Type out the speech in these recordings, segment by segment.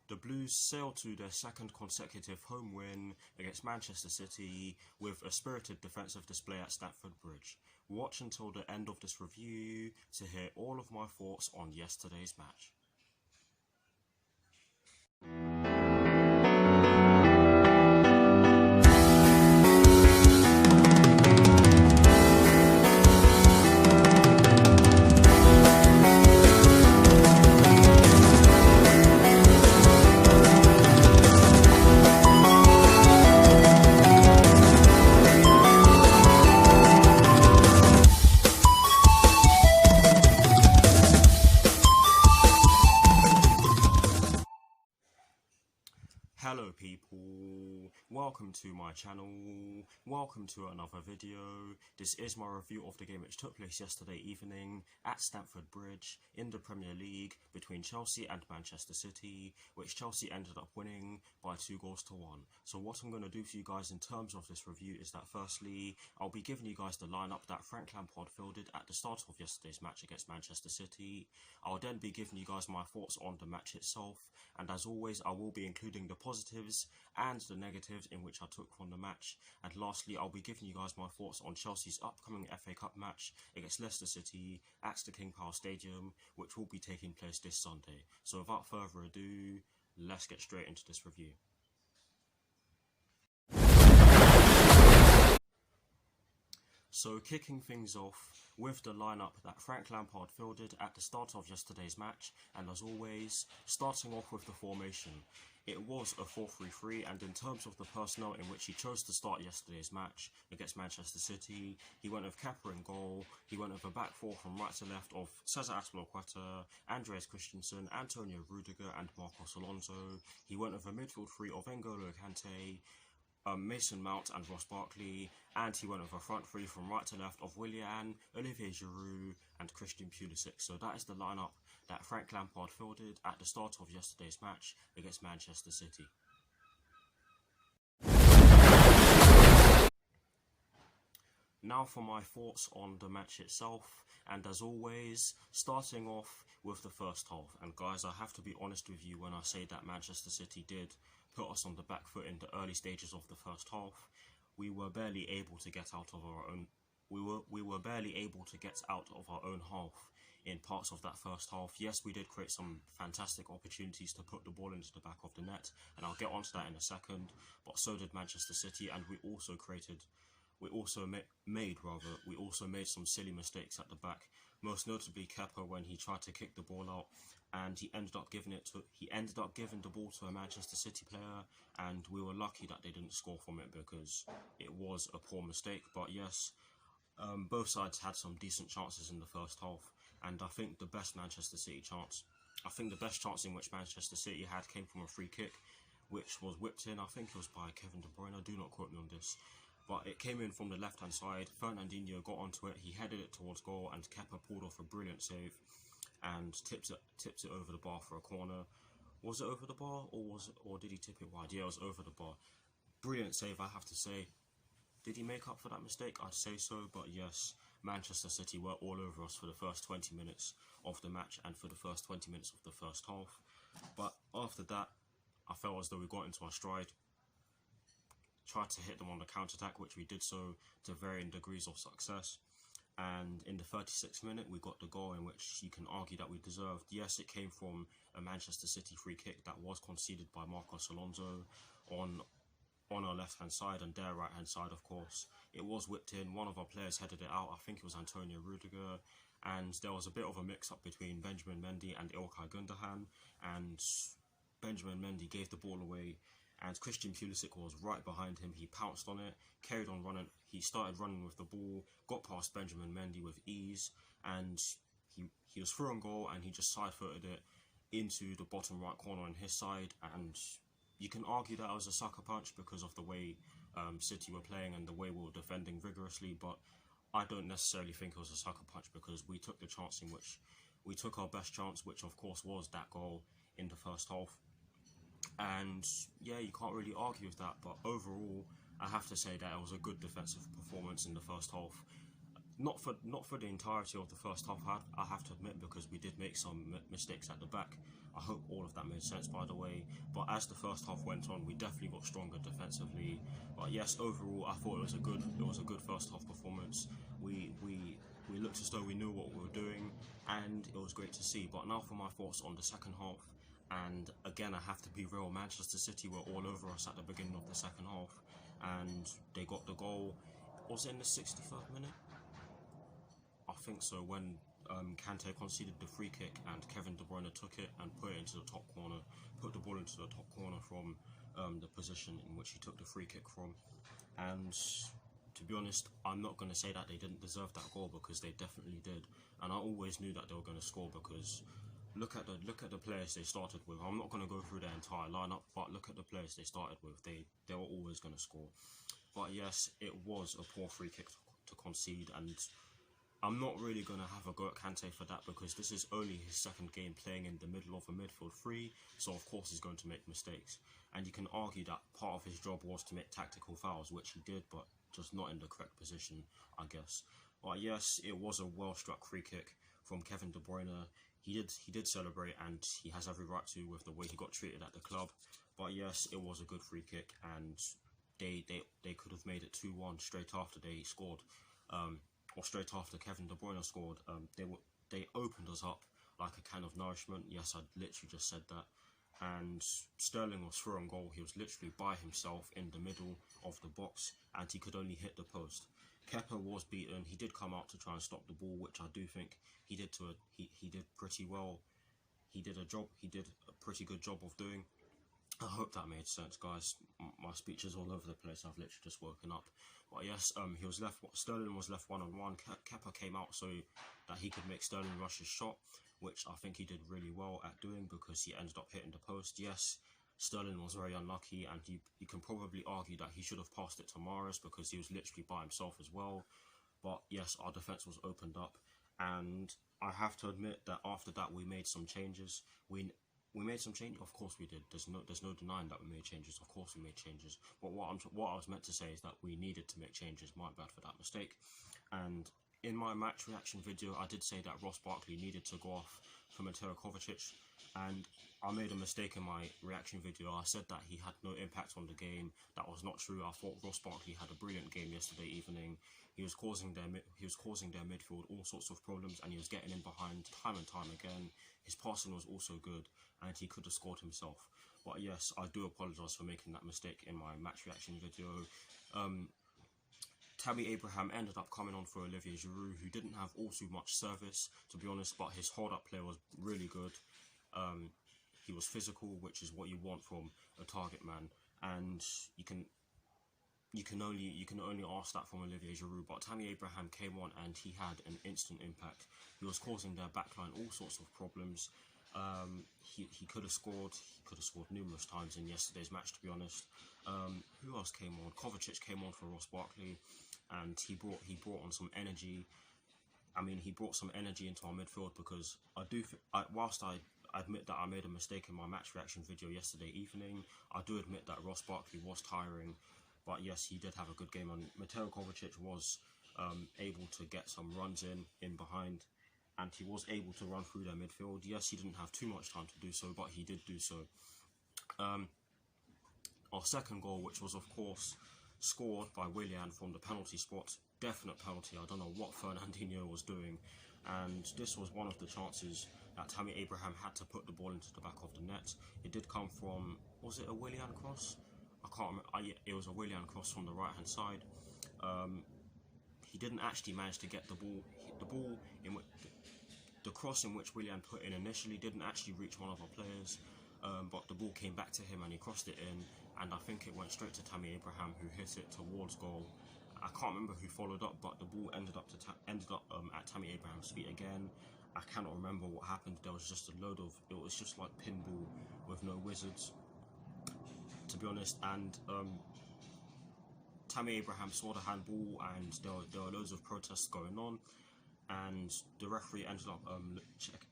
The Blues sailed to their second consecutive home win against Manchester City with a spirited defensive display at Stamford Bridge. Watch until the end of this review to hear all of my thoughts on yesterday's match. Hello people, welcome to my channel, welcome to another video. This is my review of the game which took place yesterday evening at Stamford Bridge in the Premier League between Chelsea and Manchester City, which Chelsea ended up winning by 2-1. So what I'm going to do for you guys in terms of this review is that firstly, I'll be giving you guys the lineup that Frank Lampard fielded at the start of yesterday's match against Manchester City. I'll then be giving you guys my thoughts on the match itself, and as always I will be including the positives and the negatives in which I took from the match. And lastly, I'll be giving you guys my thoughts on Chelsea's upcoming FA Cup match against Leicester City at the King Power Stadium, which will be taking place this Sunday. So without further ado, let's get straight into this review. So kicking things off with the lineup that Frank Lampard fielded at the start of yesterday's match, and as always, starting off with the formation. It was a 4-3-3, and in terms of the personnel in which he chose to start yesterday's match against Manchester City, he went with Kepa in goal, he went with a back four from right to left of Cesar Azpilicueta, Andreas Christensen, Antonio Rudiger and Marcos Alonso. He went with a midfield three of N'Golo Kante, Mason Mount and Ross Barkley, and he went with a front three from right to left of Willian, Olivier Giroud and Christian Pulisic. So that is the lineup that Frank Lampard fielded at the start of yesterday's match against Manchester City. Now for my thoughts on the match itself, and as always, starting off with the first half. And guys, I have to be honest with you when I say that Manchester City did put us on the back foot in the early stages of the first half. We were barely able to get out of our own. We were barely able to get out of our own half in parts of that first half. Yes, we did create some fantastic opportunities to put the ball into the back of the net, and I'll get onto that in a second. But so did Manchester City, and we also made some silly mistakes at the back. Most notably Kepa when he tried to kick the ball out, and he ended up giving the ball to a Manchester City player, and we were lucky that they didn't score from it because it was a poor mistake. But yes, both sides had some decent chances in the first half, and I think the best chance in which Manchester City had came from a free kick, which was whipped in. I think it was by Kevin De Bruyne, do not quote me on this. But it came in from the left-hand side. Fernandinho got onto it, he headed it towards goal, and Kepa pulled off a brilliant save and tips it over the bar for a corner. Was it over the bar, or did he tip it wide? Yeah, it was over the bar. Brilliant save, I have to say. Did he make up for that mistake? I'd say so, but yes, Manchester City were all over us for the first 20 minutes of the match and for the first 20 minutes of the first half. But after that, I felt as though we got into our stride, tried to hit them on the counter-attack, which we did so to varying degrees of success. And in the 36th minute, we got the goal in which you can argue that we deserved. Yes, it came from a Manchester City free kick that was conceded by Marcos Alonso on our left-hand side and their right-hand side, of course. It was whipped in, one of our players headed it out, I think it was Antonio Rudiger, and there was a bit of a mix-up between Benjamin Mendy and Ilkay Gundogan, and Benjamin Mendy gave the ball away, and Christian Pulisic was right behind him. He pounced on it, carried on running, he started running with the ball, got past Benjamin Mendy with ease, and he was through on goal, and he just side-footed it into the bottom right corner on his side. And you can argue that it was a sucker punch because of the way City were playing and the way we were defending vigorously, but I don't necessarily think it was a sucker punch because we took the chance in which we took our best chance, which of course was that goal in the first half. And yeah, you can't really argue with that, but overall I have to say that it was a good defensive performance in the first half. not for the entirety of the first half. I have to admit, because we did make some mistakes at the back. I hope all of that made sense, by the way. But as the first half went on, we definitely got stronger defensively. But yes, overall, I thought it was a good first half performance. We looked as though we knew what we were doing, and it was great to see. But now for my thoughts on the second half. And again, I have to be real. Manchester City were all over us at the beginning of the second half, and they got the goal. Was it in the 63rd minute? I think so, when Kante conceded the free kick and Kevin De Bruyne took it and put it into the top corner, put the ball into the top corner from the position in which he took the free kick from. And to be honest, I'm not going to say that they didn't deserve that goal, because they definitely did. And I always knew that they were going to score, because look at the players they started with. I'm not going to go through their entire lineup, but look at the players they started with. They were always going to score. But yes, it was a poor free kick to concede, and I'm not really going to have a go at Kante for that, because this is only his second game playing in the middle of a midfield three, so of course he's going to make mistakes. And you can argue that part of his job was to make tactical fouls, which he did, but just not in the correct position, I guess. But yes, it was a well-struck free kick from Kevin De Bruyne. He did celebrate, and he has every right to, with the way he got treated at the club. But yes, it was a good free kick, and they could have made it 2-1 straight after they scored. Or straight after Kevin De Bruyne scored. They opened us up like a can of nourishment. Yes, I literally just said that. And Sterling was through on goal. He was literally by himself in the middle of the box, and he could only hit the post. Kepa was beaten. He did come out to try and stop the ball, which I do think he did he did pretty well. He did a pretty good job of doing. I hope that made sense, guys. My speech is all over the place. I've literally just woken up. But yes, Sterling was left one-on-one. Kepa came out so that he could make Sterling rush his shot, which I think he did really well at doing, because he ended up hitting the post. Yes, Sterling was very unlucky, and you can probably argue that he should have passed it to Mahrez, because he was literally by himself as well. But yes, our defence was opened up, and I have to admit that after that we made some changes. We made some changes, of course we did. There's no denying that we made changes. Of course we made changes. But what I was meant to say is that we needed to make changes. My bad for that mistake. And in my match reaction video, I did say that Ross Barkley needed to go off for Mateo Kovacic, and I made a mistake in my reaction video. I said that he had no impact on the game. That was not true. I thought Ross Barkley had a brilliant game yesterday evening. He was causing their midfield all sorts of problems, and he was getting in behind time and time again. His passing was also good, and he could have scored himself. But yes, I do apologise for making that mistake in my match reaction video. Tammy Abraham ended up coming on for Olivier Giroud, who didn't have all too much service, to be honest, but his hold-up play was really good. He was physical, which is what you want from a target man, and you can only ask that from Olivier Giroud. But Tammy Abraham came on, and he had an instant impact. He was causing their backline all sorts of problems. He could have scored. He could have scored numerous times in yesterday's match, to be honest. Who else came on? Kovacic came on for Ross Barkley, and he brought on some energy. I mean, he brought some energy into our midfield, because whilst I admit that I made a mistake in my match reaction video yesterday evening, I do admit that Ross Barkley was tiring. But yes, he did have a good game, and Mateo Kovacic was able to get some runs in behind, and he was able to run through their midfield. Yes, he didn't have too much time to do so, but he did do so. Our second goal, which was of course scored by Willian from the penalty spot, definite penalty. I don't know what Fernandinho was doing, and this was one of the chances that Tammy Abraham had to put the ball into the back of the net. It did come from, was it a Willian cross? I can't remember. It was a Willian cross from the right hand side. He didn't actually manage to get the ball. The cross in which Willian put in initially didn't actually reach one of our players, but the ball came back to him and he crossed it in, and I think it went straight to Tammy Abraham, who hit it towards goal. I can't remember who followed up, but the ball ended up at Tammy Abraham's feet again. I cannot remember what happened. There was just it was just like pinball with no wizards, to be honest. And Tammy Abraham saw the handball, and there were loads of protests going on, and the referee ended up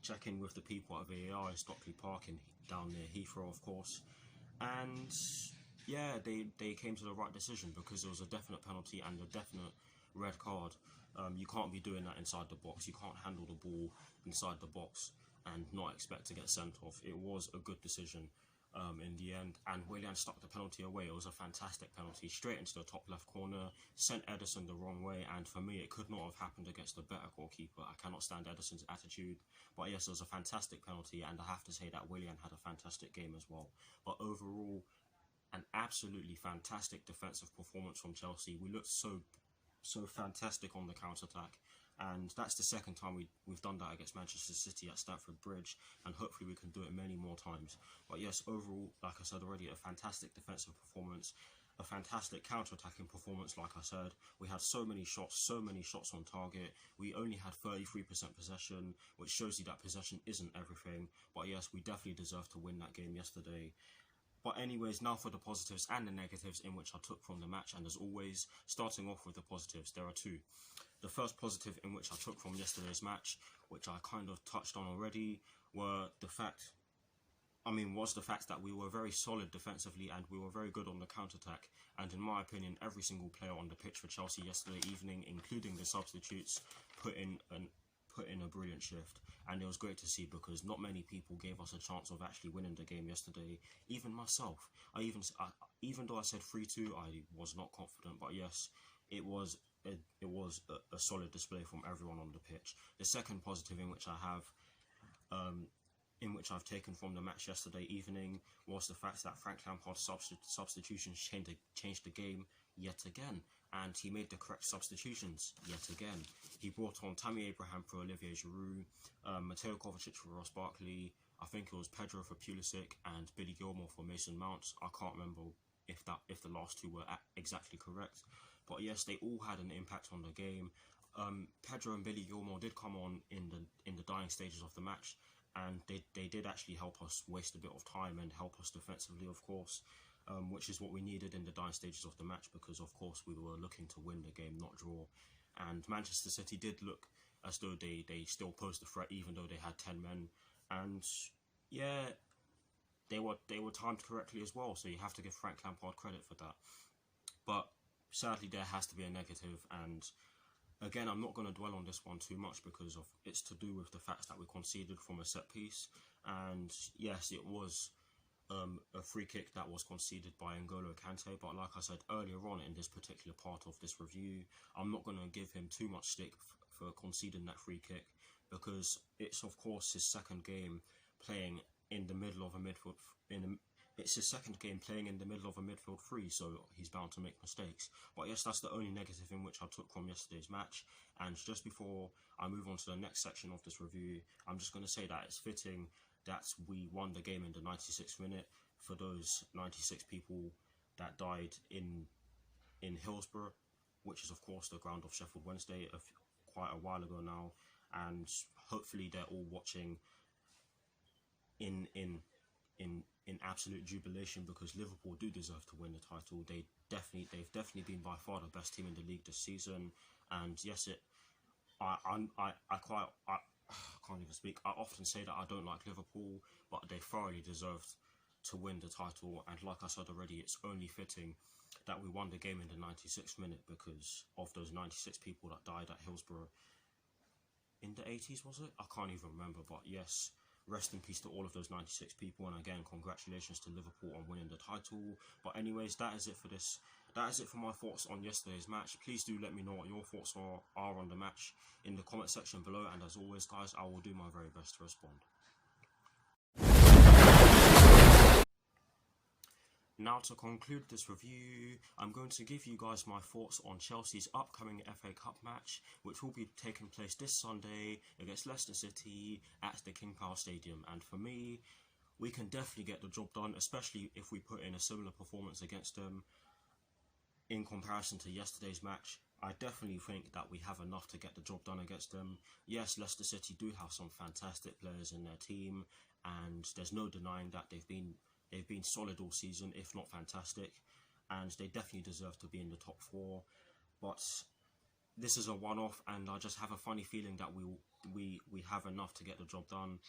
checking with the people at VAR in Stockley Park down near Heathrow, of course. And yeah, they came to the right decision, because it was a definite penalty and a definite red card. You can't be doing that inside the box. You can't handle the ball inside the box and not expect to get sent off. It was a good decision in the end, and Willian stuck the penalty away. It was a fantastic penalty, straight into the top left corner, sent Ederson the wrong way, and for me it could not have happened against a better goalkeeper. I cannot stand Ederson's attitude, but yes, it was a fantastic penalty, and I have to say that Willian had a fantastic game as well. But overall, an absolutely fantastic defensive performance from Chelsea. We looked so fantastic on the counter-attack, and that's the second time we've done that against Manchester City at Stamford Bridge, and hopefully we can do it many more times. But yes, overall, like I said already, a fantastic defensive performance, a fantastic counter-attacking performance. Like I said, we had so many shots on target. We only had 33% possession, which shows you that possession isn't everything. But yes, we definitely deserved to win that game yesterday. But anyways, now for the positives and the negatives in which I took from the match. And as always, starting off with the positives, there are two. The first positive in which I took from yesterday's match, which I kind of touched on already, was the fact that we were very solid defensively and we were very good on the counter-attack. And in my opinion, every single player on the pitch for Chelsea yesterday evening, including the substitutes, put in a brilliant shift, and it was great to see, because not many people gave us a chance of actually winning the game yesterday. Even myself, even though I said 3-2, I was not confident. But yes, it was a solid display from everyone on the pitch. The second positive in which I've taken from the match yesterday evening was the fact that Frank Lampard's substitutions changed the game yet again, and he made the correct substitutions yet again. He brought on Tammy Abraham for Olivier Giroud, Mateo Kovacic for Ross Barkley, I think it was Pedro for Pulisic, and Billy Gilmore for Mason Mount. I can't remember if the last two were exactly correct, but yes, they all had an impact on the game. Pedro and Billy Gilmore did come on in the dying stages of the match, and they did actually help us waste a bit of time and help us defensively, of course, which is what we needed in the dying stages of the match, because of course we were looking to win the game, not draw. And Manchester City did look as though they still posed a threat, even though they had 10 men. And yeah, they were timed correctly as well, so you have to give Frank Lampard credit for that. But sadly, there has to be a negative, and again, I'm not going to dwell on this one too much, because it's to do with the fact that we conceded from a set piece. And yes, it was a free kick that was conceded by N'Golo Kante, but like I said earlier on in this particular part of this review, I'm not going to give him too much stick for conceding that free kick, because it's of course his second game playing in the middle of a midfield. It's his second game playing in the middle of a midfield three, so he's bound to make mistakes. But yes, that's the only negative in which I took from yesterday's match. And just before I move on to the next section of this review, I'm just going to say that it's fitting that we won the game in the 96th minute for those 96 people that died in Hillsborough, which is of course the ground of Sheffield Wednesday, quite a while ago now. And hopefully they're all watching in absolute jubilation, because Liverpool do deserve to win the title. They've definitely been by far the best team in the league this season. And yes, I can't even speak. I often say that I don't like Liverpool, but they thoroughly deserved to win the title. And like I said already, it's only fitting that we won the game in the 96th minute, because of those 96 people that died at Hillsborough in the 80s, was it? I can't even remember, but yes, rest in peace to all of those 96 people, and again, congratulations to Liverpool on winning the title. But anyways, that is it for this. That is it for my thoughts on yesterday's match. Please do let me know what your thoughts are on the match in the comment section below, and as always guys, I will do my very best to respond. Now, to conclude this review, I'm going to give you guys my thoughts on Chelsea's upcoming FA Cup match, which will be taking place this Sunday against Leicester City at the King Power Stadium. And for me, we can definitely get the job done, especially if we put in a similar performance against them in comparison to yesterday's match. I definitely think that we have enough to get the job done against them. Yes, Leicester City do have some fantastic players in their team, and there's no denying that they've been solid all season, if not fantastic, and they definitely deserve to be in the top four. But this is a one-off, and I just have a funny feeling that we have enough to get the job done.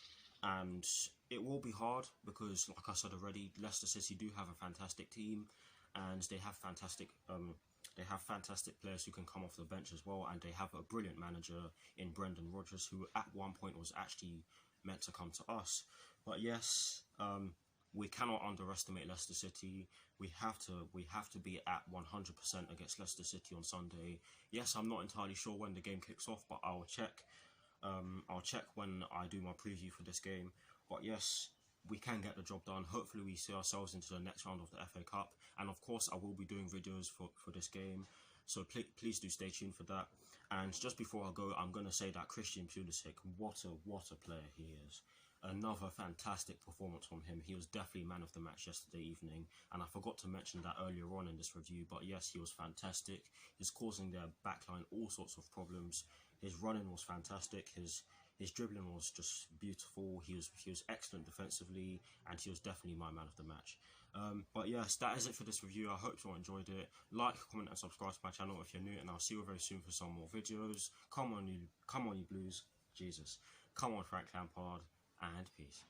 And it will be hard, because like I said already, Leicester City do have a fantastic team, and they have fantastic They have fantastic players who can come off the bench as well, and they have a brilliant manager in Brendan Rodgers, who at one point was actually meant to come to us. But yes, we cannot underestimate Leicester City. We have to be at 100% against Leicester City on Sunday. Yes, I'm not entirely sure when the game kicks off, but I'll check. I'll check when I do my preview for this game. But yes, we can get the job done. Hopefully we see ourselves into the next round of the FA Cup. And of course, I will be doing videos for this game. So please do stay tuned for that. And just before I go, I'm going to say that Christian Pulisic, what a player he is. Another fantastic performance from him. He was definitely man of the match yesterday evening. And I forgot to mention that earlier on in this review. But yes, he was fantastic. He's causing their backline all sorts of problems. His running was fantastic. His dribbling was just beautiful. He was excellent defensively, and he was definitely my man of the match. But yes, that is it for this review. I hope you all enjoyed it. Like, comment, and subscribe to my channel if you're new, and I'll see you very soon for some more videos. Come on, you Blues. Jesus. Come on, Frank Lampard, and peace.